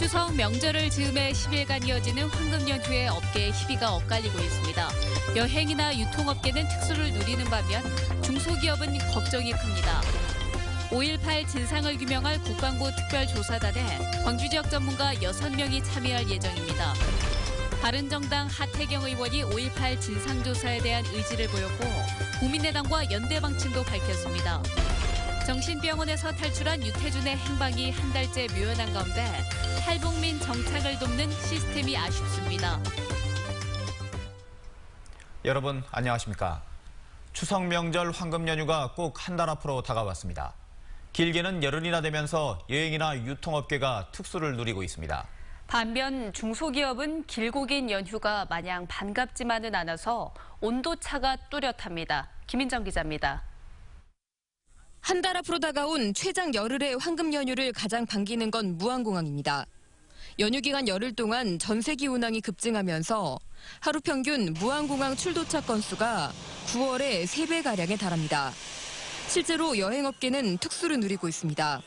추석 명절을 즈음해 10일간 이어지는 황금 연휴에 업계의 희비가 엇갈리고 있습니다. 여행이나 유통업계는 특수를 누리는 반면 중소기업은 걱정이 큽니다. 5.18 진상을 규명할 국방부 특별조사단에 광주 지역 전문가 6명이 참여할 예정입니다. 바른정당 하태경 의원이 5.18 진상조사에 대한 의지를 보였고 국민의당과 연대방침도 밝혔습니다. 정신병원에서 탈출한 유태준의 행방이 한 달째 묘연한 가운데 탈북민 정착을 돕는 시스템이 아쉽습니다. 여러분 안녕하십니까? 추석 명절 황금 연휴가 꼭 한 달 앞으로 다가왔습니다. 길게는 열흘이나 되면서 여행이나 유통업계가 특수를 누리고 있습니다. 반면 중소기업은 길고 긴 연휴가 마냥 반갑지만은 않아서 온도차가 뚜렷합니다. 김인정 기자입니다. 한 달 앞으로 다가온 최장 열흘의 황금 연휴를 가장 반기는 건 무안공항입니다. 연휴 기간 열흘 동안 전세기 운항이 급증하면서 하루 평균 무안공항 출도차 건수가 9월에 3배가량에 달합니다. 실제로 여행업계는 특수를 누리고 있습니다.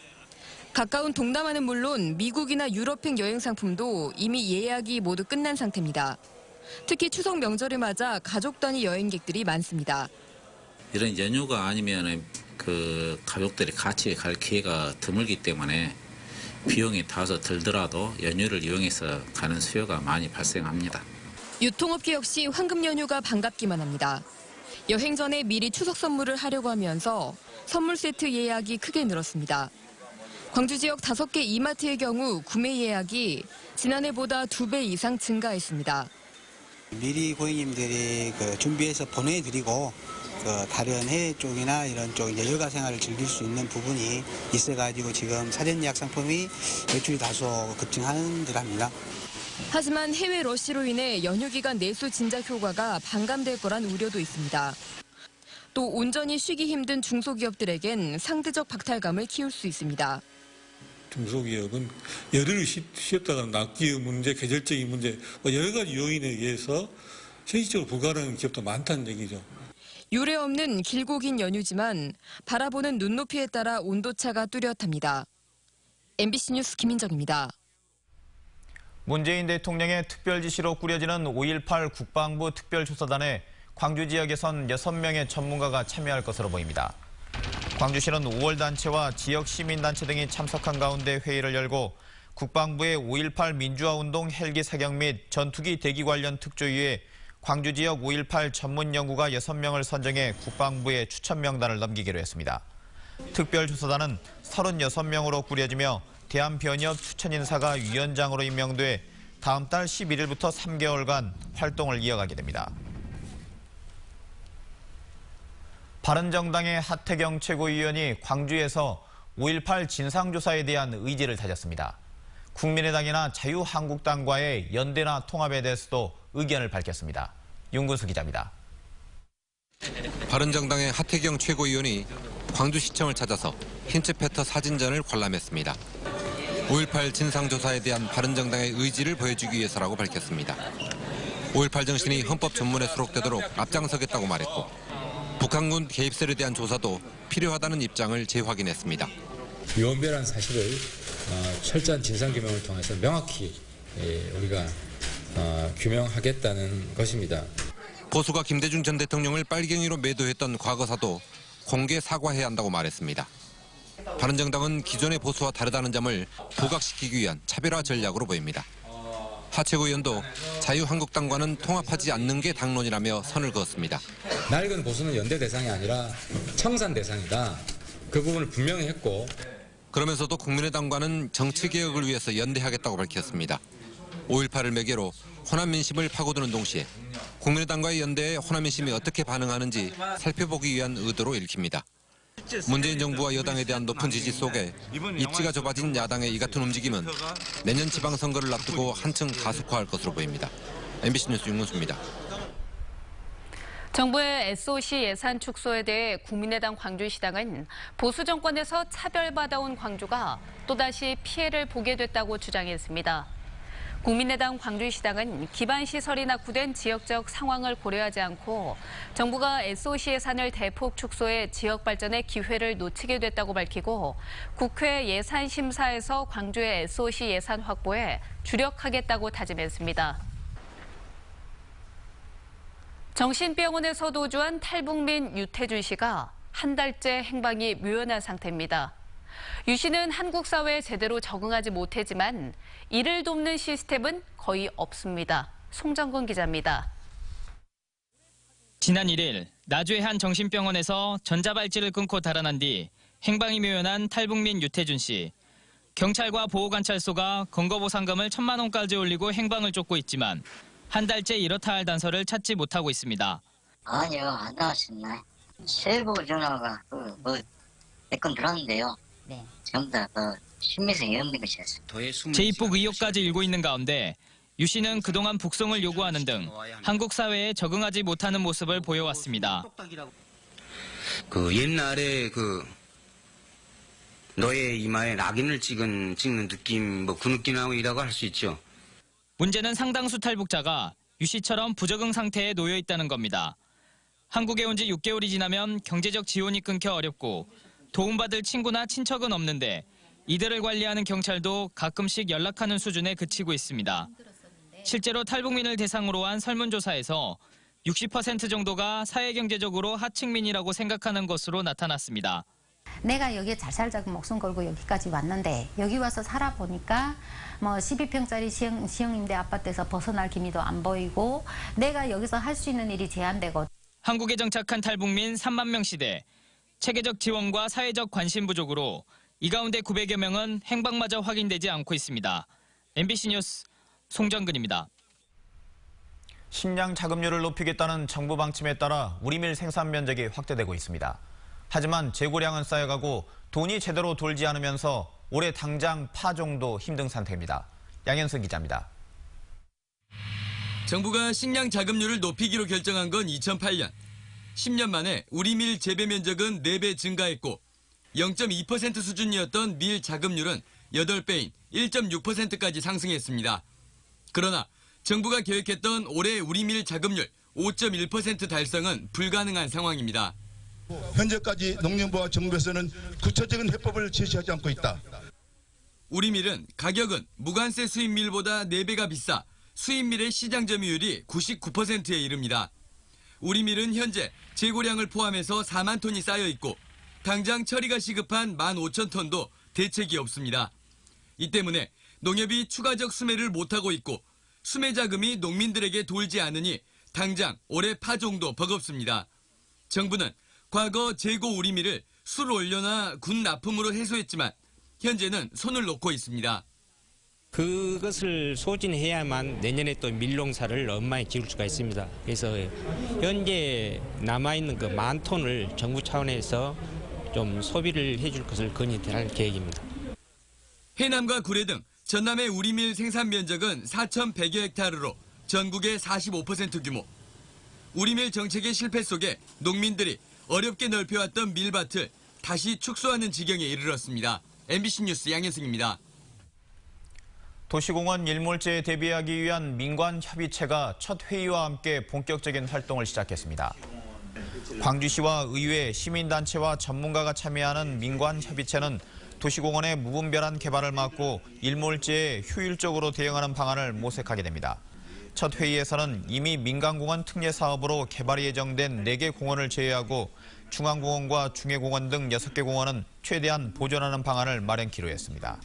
가까운 동남아는 물론 미국이나 유럽행 여행 상품도 이미 예약이 모두 끝난 상태입니다. 특히 추석 명절을 맞아 가족 단위 여행객들이 많습니다. 이런 연휴가 아니면 가족들이 같이 갈 기회가 드물기 때문에 비용이 다소 들더라도 연휴를 이용해서 가는 수요가 많이 발생합니다. 유통업계 역시 황금 연휴가 반갑기만 합니다. 여행 전에 미리 추석 선물을 하려고 하면서 선물 세트 예약이 크게 늘었습니다. 광주 지역 5개 이마트의 경우 구매 예약이 지난해보다 2배 이상 증가했습니다. 미리 고객님들이 준비해서 보내드리고 다른 해외 쪽이나 이런 쪽 이제 여가 생활을 즐길 수 있는 부분이 있어가지고 지금 사전 예약 상품이 매출이 다소 급증하는 듯합니다. 하지만 해외 러시로 인해 연휴 기간 내수 진작 효과가 반감될 거란 우려도 있습니다. 또 온전히 쉬기 힘든 중소기업들에겐 상대적 박탈감을 키울 수 있습니다. 중소기업은 열흘을 쉬었다가 납기의 문제, 계절적인 문제, 여러 가지 요인에 의해서 현실적으로 불가능한 기업도 많다는 얘기죠. 유례 없는 길고 긴 연휴지만 바라보는 눈높이에 따라 온도차가 뚜렷합니다. MBC 뉴스 김인정입니다. 문재인 대통령의 특별 지시로 꾸려지는 5.18 국방부 특별조사단에 광주 지역에선 6명의 전문가가 참여할 것으로 보입니다. 광주시는 5월 단체와 지역 시민단체 등이 참석한 가운데 회의를 열고 국방부의 5.18 민주화운동 헬기 사격 및 전투기 대기 관련 특조위에 광주 지역 5.18 전문 연구가 6명을 선정해 국방부에 추천 명단을 넘기기로 했습니다. 특별조사단은 36명으로 꾸려지며 대한변협 추천인사가 위원장으로 임명돼 다음 달 11일부터 3개월간 활동을 이어가게 됩니다. 바른정당의 하태경 최고위원이 광주에서 5.18 진상조사에 대한 의지를 다졌습니다. 국민의당이나 자유한국당과의 연대나 통합에 대해서도 의견을 밝혔습니다. 윤근수 기자입니다. 바른정당의 하태경 최고위원이 광주시청을 찾아서 힌츠페터 사진전을 관람했습니다. 5.18 진상조사에 대한 바른정당의 의지를 보여주기 위해서라고 밝혔습니다. 5.18 정신이 헌법 전문에 수록되도록 앞장서겠다고 말했고 북한군 개입설에 대한 조사도 필요하다는 입장을 재확인했습니다. 유언비어라는 사실을 철저한 진상규명을 통해서 명확히 우리가 규명하겠다는 것입니다. 보수가 김대중 전 대통령을 빨갱이로 매도했던 과거사도 공개 사과해야 한다고 말했습니다. 바른정당은 기존의 보수와 다르다는 점을 부각시키기 위한 차별화 전략으로 보입니다. 하 최고위원도 자유한국당과는 통합하지 않는 게 당론이라며 선을 그었습니다. 낡은 보수는 연대 대상이 아니라 청산 대상이다. 그 부분을 분명히 했고. 그러면서도 국민의당과는 정치개혁을 위해서 연대하겠다고 밝혔습니다. 5.18을 매개로 호남 민심을 파고드는 동시에 국민의당과의 연대에 호남 민심이 어떻게 반응하는지 살펴보기 위한 의도로 읽힙니다. 문재인 정부와 여당에 대한 높은 지지 속에 입지가 좁아진 야당의 이 같은 움직임은 내년 지방선거를 앞두고 한층 가속화할 것으로 보입니다. MBC 뉴스 윤근수입니다. 정부의 SOC 예산 축소에 대해 국민의당 광주시당은 보수 정권에서 차별받아온 광주가 또다시 피해를 보게 됐다고 주장했습니다. 국민의당 광주시당은 기반 시설이 낙후된 지역적 상황을 고려하지 않고 정부가 SOC 예산을 대폭 축소해 지역 발전의 기회를 놓치게 됐다고 밝히고 국회 예산심사에서 광주의 SOC 예산 확보에 주력하겠다고 다짐했습니다. 정신병원에서 도주한 탈북민 유태준 씨가 한 달째 행방이 묘연한 상태입니다. 유 씨는 한국 사회에 제대로 적응하지 못했지만 이를 돕는 시스템은 거의 없습니다. 송정근 기자입니다. 지난 1일 나주의 한 정신병원에서 전자발찌를 끊고 달아난 뒤 행방이 묘연한 탈북민 유태준 씨. 경찰과 보호관찰소가 건거보상금을 1,000만 원까지 올리고 행방을 쫓고 있지만 한 달째 이렇다 할 단서를 찾지 못하고 있습니다. 아니요, 안 나왔습니다. 세부 전화가 몇 건 들어왔는데요. 네. 전부 다 심리성 연민 것이었어요. 재입국 의혹까지 일고 있는 가운데 유 씨는 그동안 북송을 요구하는 등 한국 사회에 적응하지 못하는 모습을 보여왔습니다. 옛날에 너의 이마에 낙인을 찍는 느낌, 그 느낌이라고 할 수 있죠. 문제는 상당수 탈북자가 유 씨처럼 부적응 상태에 놓여 있다는 겁니다. 한국에 온 지 6개월이 지나면 경제적 지원이 끊겨 어렵고 도움받을 친구나 친척은 없는데 이들을 관리하는 경찰도 가끔씩 연락하는 수준에 그치고 있습니다. 실제로 탈북민을 대상으로 한 설문조사에서 60% 정도가 사회경제적으로 하층민이라고 생각하는 것으로 나타났습니다. 내가 여기에 잘 살자고 목숨 걸고 여기까지 왔는데 여기 와서 살아보니까 12평짜리 시형임대 아파트에서 벗어날 기미도 안 보이고 내가 여기서 할 수 있는 일이 제한되고 한국에 정착한 탈북민 3만 명 시대. 체계적 지원과 사회적 관심 부족으로 이 가운데 900여 명은 행방마저 확인되지 않고 있습니다. MBC 뉴스 송정근입니다. 식량 자급률을 높이겠다는 정부 방침에 따라 우리밀 생산 면적이 확대되고 있습니다. 하지만 재고량은 쌓여가고 돈이 제대로 돌지 않으면서 올해 당장 파종도 힘든 상태입니다. 양현승 기자입니다. 정부가 식량 자급률을 높이기로 결정한 건 2008년. 10년 만에 우리 밀 재배 면적은 4배 증가했고 0.2% 수준이었던 밀 자급률은 8배인 1.6%까지 상승했습니다. 그러나 정부가 계획했던 올해 우리 밀 자급률 5.1% 달성은 불가능한 상황입니다. 현재까지 농림부와 정부에서는 구체적인 해법을 제시하지 않고 있다. 우리 밀은 가격은 무관세 수입 밀보다 4배가 비싸 수입 밀의 시장 점유율이 99%에 이릅니다. 우리 밀은 현재 재고량을 포함해서 4만 톤이 쌓여 있고 당장 처리가 시급한 15,000톤도 대책이 없습니다. 이 때문에 농협이 추가적 수매를 못하고 있고 수매 자금이 농민들에게 돌지 않으니 당장 올해 파종도 버겁습니다. 정부는 과거 재고 우리 밀을 술 올려나 군 납품으로 해소했지만 현재는 손을 놓고 있습니다. 그것을 소진해야만 내년에 또 밀농사를 엄마에 지을 수가 있습니다. 그래서 현재 남아있는 그 10,000톤을 정부 차원에서 좀 소비를 해줄 것을 건의할 계획입니다. 해남과 구례 등 전남의 우리밀 생산 면적은 4,100여 헥타르로 전국의 45% 규모. 우리밀 정책의 실패 속에 농민들이 어렵게 넓혀왔던 밀밭을 다시 축소하는 지경에 이르렀습니다. MBC 뉴스 양현승입니다. 도시공원 일몰제에 대비하기 위한 민관협의체가 첫 회의와 함께 본격적인 활동을 시작했습니다. 광주시와 의회, 시민단체와 전문가가 참여하는 민관협의체는 도시공원의 무분별한 개발을 막고 일몰제에 효율적으로 대응하는 방안을 모색하게 됩니다. 첫 회의에서는 이미 민간공원 특례 사업으로 개발이 예정된 4개 공원을 제외하고 중앙공원과 중해공원 등 6개 공원은 최대한 보존하는 방안을 마련키로 했습니다.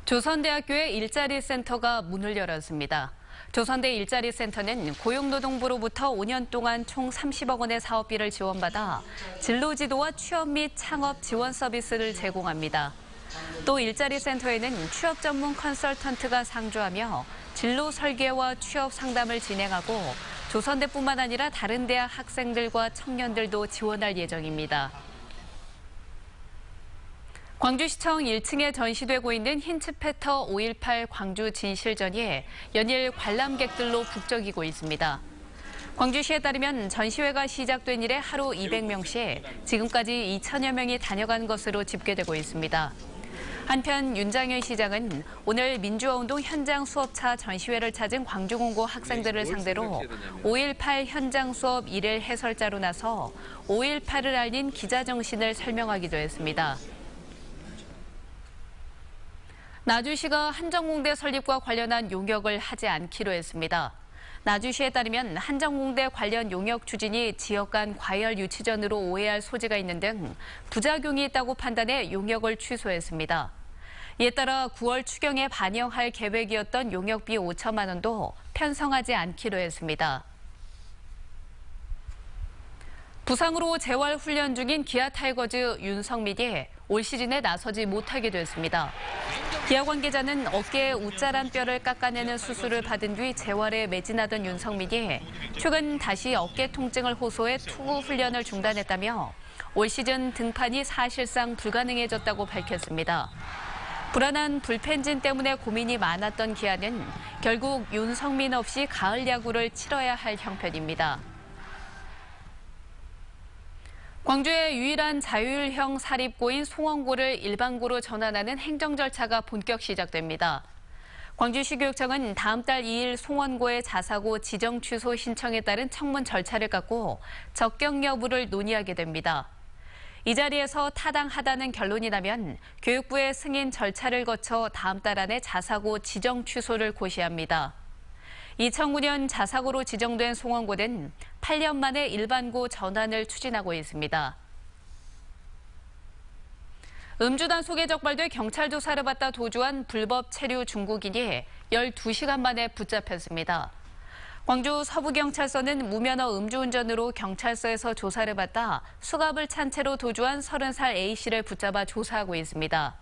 조선대학교의 일자리 센터가 문을 열었습니다. 조선대 일자리 센터는 고용노동부로부터 5년 동안 총 30억 원의 사업비를 지원받아 진로지도와 취업 및 창업 지원 서비스를 제공합니다. 또 일자리 센터에는 취업 전문 컨설턴트가 상주하며 진로 설계와 취업 상담을 진행하고 조선대뿐만 아니라 다른 대학 학생들과 청년들도 지원할 예정입니다. 광주시청 1층에 전시되고 있는 힌츠페터 5.18 광주 진실전이 연일 관람객들로 북적이고 있습니다. 광주시에 따르면 전시회가 시작된 이래 하루 200명씩 지금까지 2천여 명이 다녀간 것으로 집계되고 있습니다. 한편 윤장현 시장은 오늘 민주화운동 현장 수업차 전시회를 찾은 광주공고 학생들을 상대로 5.18 현장 수업 1일 해설자로 나서 5.18을 알린 기자정신을 설명하기도 했습니다. 나주시가 한정공대 설립과 관련한 용역을 하지 않기로 했습니다. 나주시에 따르면 한정공대 관련 용역 추진이 지역 간 과열 유치전으로 오해할 소지가 있는 등 부작용이 있다고 판단해 용역을 취소했습니다. 이에 따라 9월 추경에 반영할 계획이었던 용역비 5천만 원도 편성하지 않기로 했습니다. 부상으로 재활 훈련 중인 기아 타이거즈 윤성민이 올 시즌에 나서지 못하게 됐습니다. 기아 관계자는 어깨에 우짜란 뼈를 깎아내는 수술을 받은 뒤 재활에 매진하던 윤성민이 최근 다시 어깨 통증을 호소해 투구 훈련을 중단했다며 올 시즌 등판이 사실상 불가능해졌다고 밝혔습니다. 불안한 불펜진 때문에 고민이 많았던 기아는 결국 윤성민 없이 가을 야구를 치러야 할 형편입니다. 광주의 유일한 자율형 사립고인 송원고를 일반고로 전환하는 행정 절차가 본격 시작됩니다. 광주시 교육청은 다음 달 2일 송원고의 자사고 지정 취소 신청에 따른 청문 절차를 갖고 적격 여부를 논의하게 됩니다. 이 자리에서 타당하다는 결론이 나면 교육부의 승인 절차를 거쳐 다음 달 안에 자사고 지정 취소를 고시합니다. 2009년 자사고로 지정된 송원고는 8년 만에 일반고 전환을 추진하고 있습니다. 음주 단속에 적발돼 경찰 조사를 받다 도주한 불법 체류 중국인이 12시간 만에 붙잡혔습니다. 광주 서부경찰서는 무면허 음주운전으로 경찰서에서 조사를 받다 수갑을 찬 채로 도주한 30살 A씨를 붙잡아 조사하고 있습니다.